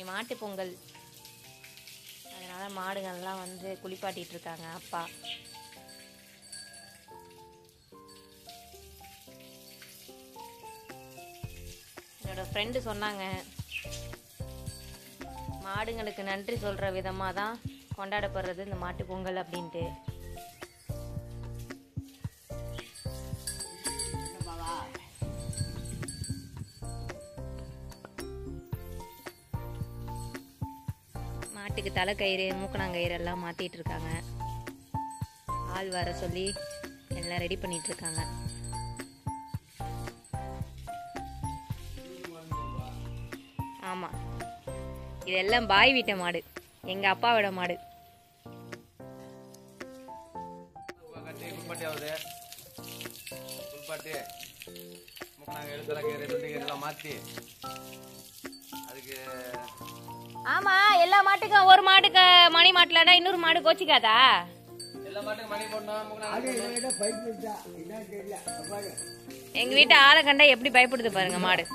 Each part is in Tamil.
மாட்டு பொங்கல், அதனால மாடுகள்லாம் வந்து குளிப்பாட்டிட்டு இருக்காங்க அப்பா. என்னோட ஃப்ரெண்டு சொன்னாங்க, மாடுங்களுக்கு நன்றி சொல்ற விதமா தான் கொண்டாடப்படுறது இந்த மாட்டு பொங்கல் அப்படின்ட்டு. மாட்டுக்கு தலைக்கயிறு, மூக்கணாங்கயிறு எல்லாம் மாத்திட்டு இருக்காங்க. ஆள் வர சொல்லி எல்லாம் ரெடி பண்ணிட்டு இருக்காங்க. ஆமா, இதெல்லாம் பாய் வீட்டு மாடு, எங்க அப்பாவோட மாடு. ஆமா, எல்லா மாட்டுக்கும் ஒரு மாட்டுக்கு மணி மாட்டலன்னா இன்னொரு மாடு கோச்சிக்காதா? எங்க வீட்டு ஆளை கண்டா எப்படி பயப்படுது பாருங்க மாடு.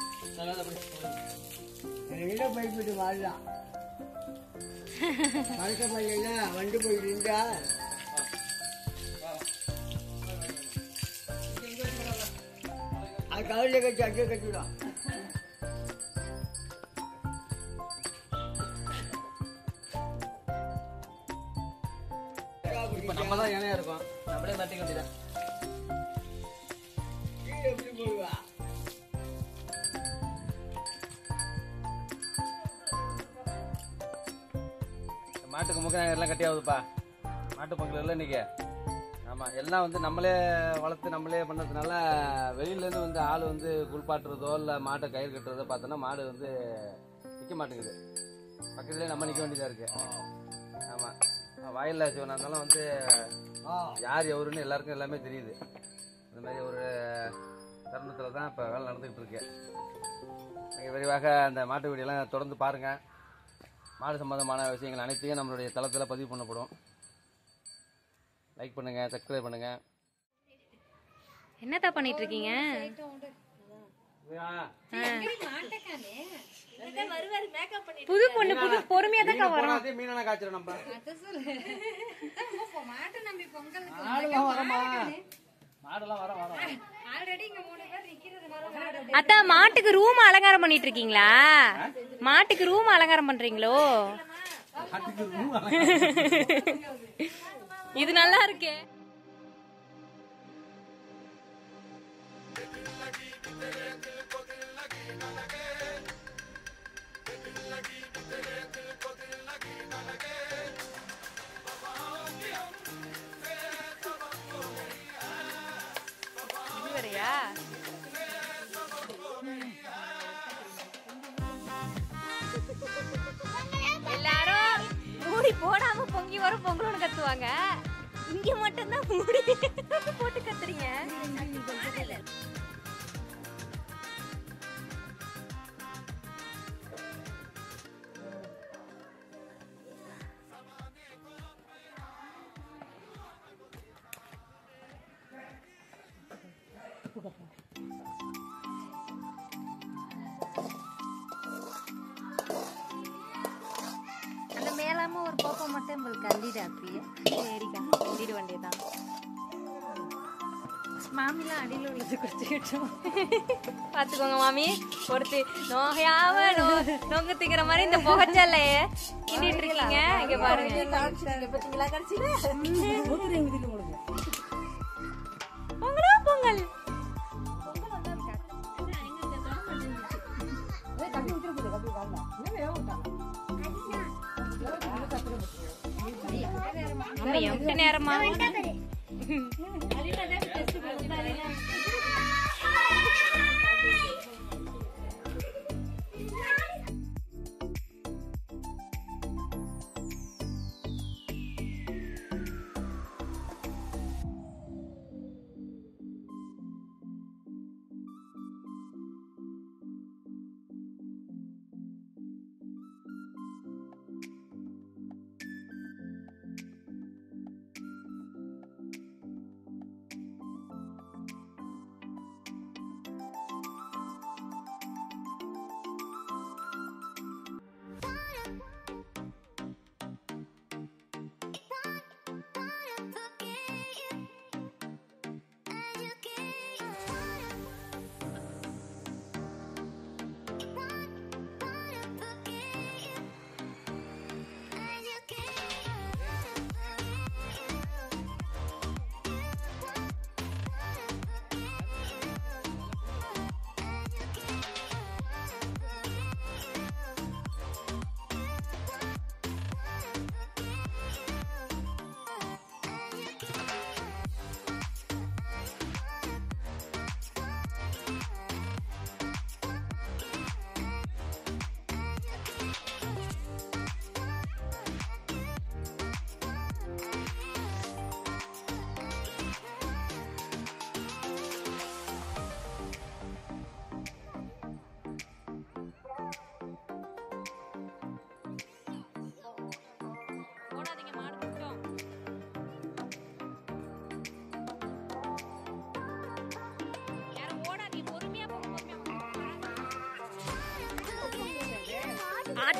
வண்டு போயிட்டு அது கவலையை கட்டி அங்கே கட்டிவிடும். நம்ம தான் ஏனையா இருக்கோம், நம்மளே மாட்டிக்க வேண்டியதான். எப்படி போடுவா? மாட்டுக்கு முக்கியம் எல்லாம் கட்டி ஆகுதுப்பா. மாட்டு பொங்கல் இல்லை இன்னைக்கு. ஆமாம், எல்லாம் வந்து நம்மளே வளர்த்து நம்மளே பண்ணதுனால வெளியிலேருந்து வந்து ஆள் வந்து குளிப்பாட்டுறதோ இல்லை மாட்டை கயிறு கட்டுறதோ பார்த்தோன்னா மாடு வந்து நிற்க மாட்டேங்குது. பக்கத்துலேயே நம்ம நிற்க வேண்டியதாக இருக்குது. ஆமாம், வயலில் சிவனாக இருந்தாலும் வந்து யார் எவருன்னு எல்லாருக்கும் எல்லாமே தெரியுது. இந்த மாதிரி ஒரு தருணத்தில் தான் இப்போ வேலை நடந்துக்கிட்டு இருக்கு. நீங்கள் விரைவாக அந்த மாட்டு வீடியோலாம் தொடர்ந்து பாருங்கள். மாடு சம்பந்தமான விஷயங்கள் அனைத்தையும் நம்மளுடைய தளத்தில் பதிவு பண்ணப்படும். லைக் பண்ணுங்கள், சப்ஸ்கிரைப் பண்ணுங்கள். என்னதான் பண்ணிட்டு இருக்கீங்க? புது பொண்ணு, புது பொறுமையா தான் வரும். மீனான காய்ச்சல் நம்ம அத்தா, மாட்டுக்கு ரூம் அலங்காரம் பண்ணிட்டு இருக்கீங்களா? மாட்டுக்கு ரூம் அலங்காரம் பண்றீங்களோ? இது நல்லா இருக்கே. இதுவரையா? எல்லாரும் மூடி போடாம பொங்கி வரும் பொங்கல்னு கத்துவாங்க. இங்க மட்டும் தான் மூடி போட்டு கத்துறீங்க. அந்த மேலாம ஒரு பாப்பா மட்டும் உங்களுக்கு கண்டிடா அப்படியே. சரிக்கா, கண்டிட வேண்டியதான். மாமிலாம் அடியில் உள்ளது குடிச்சுக்கிட்டோம். பாத்துக்கோங்க மாமி, ஒருத்தி நோகையாவ நொங்கு திங்கிற மாதிரி இந்த புகைச்சல்லைய கிண்டிட்டு இருக்கீங்க. இங்க பாருங்க, பொங்கலோ பொங்கல். ஆமா, எவ்வளவு நேரமா?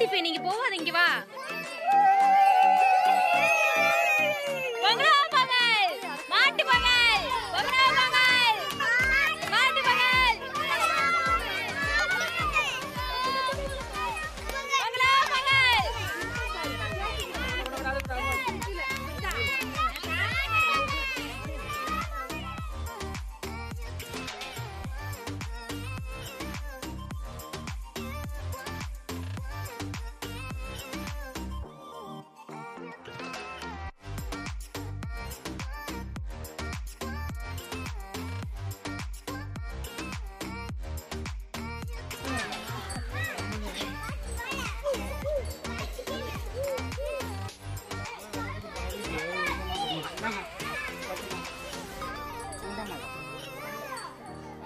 ஆர்த்திபே நீங்க போவாதீங்க வா. பொங்கலோ பொங்கல், மாட்டு பொங்கல், பொங்கலோ பொங்கல், மாட்டு பொங்கல், பொங்கலோ பொங்கல்.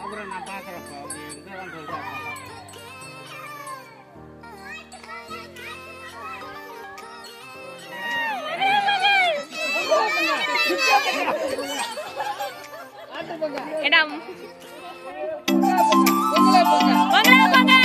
அப்புறம் நான் பார்க்குறப்போ இதெல்லாம் சொல்கிறேன். இடம் பொங்கலோ பொங்கல்.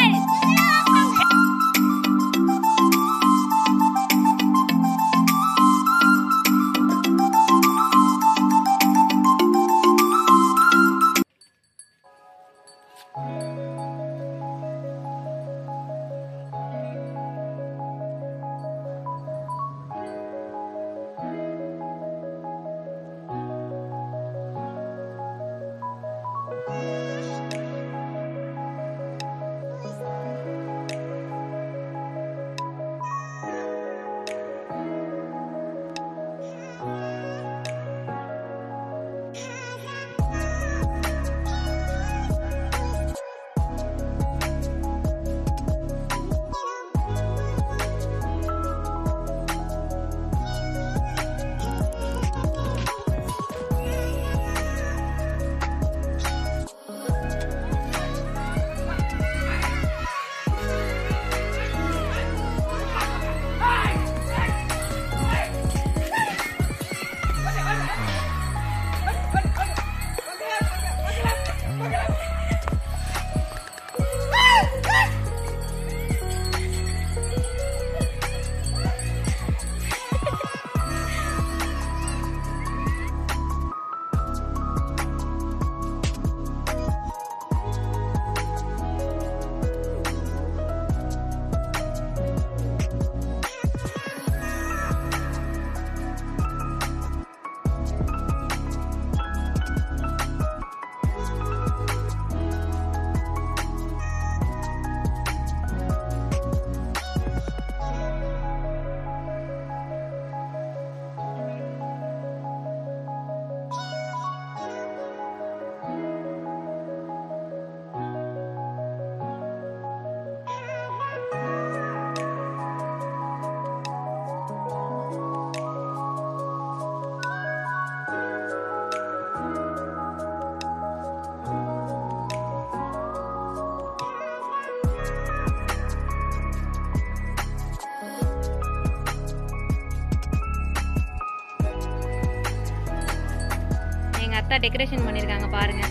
அத்தா டெக்கரேஷன் பண்ணிருக்காங்க பாருங்க,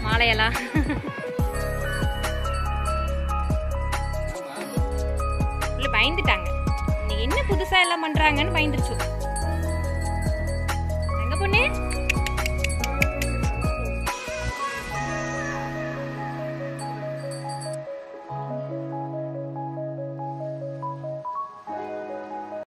மாலையெல்லாம். பயந்துட்டாங்க, நீங்க என்ன புதுசா எல்லாம் பண்றாங்கன்னு பயந்துருச்சு. எங்க பொண்ணு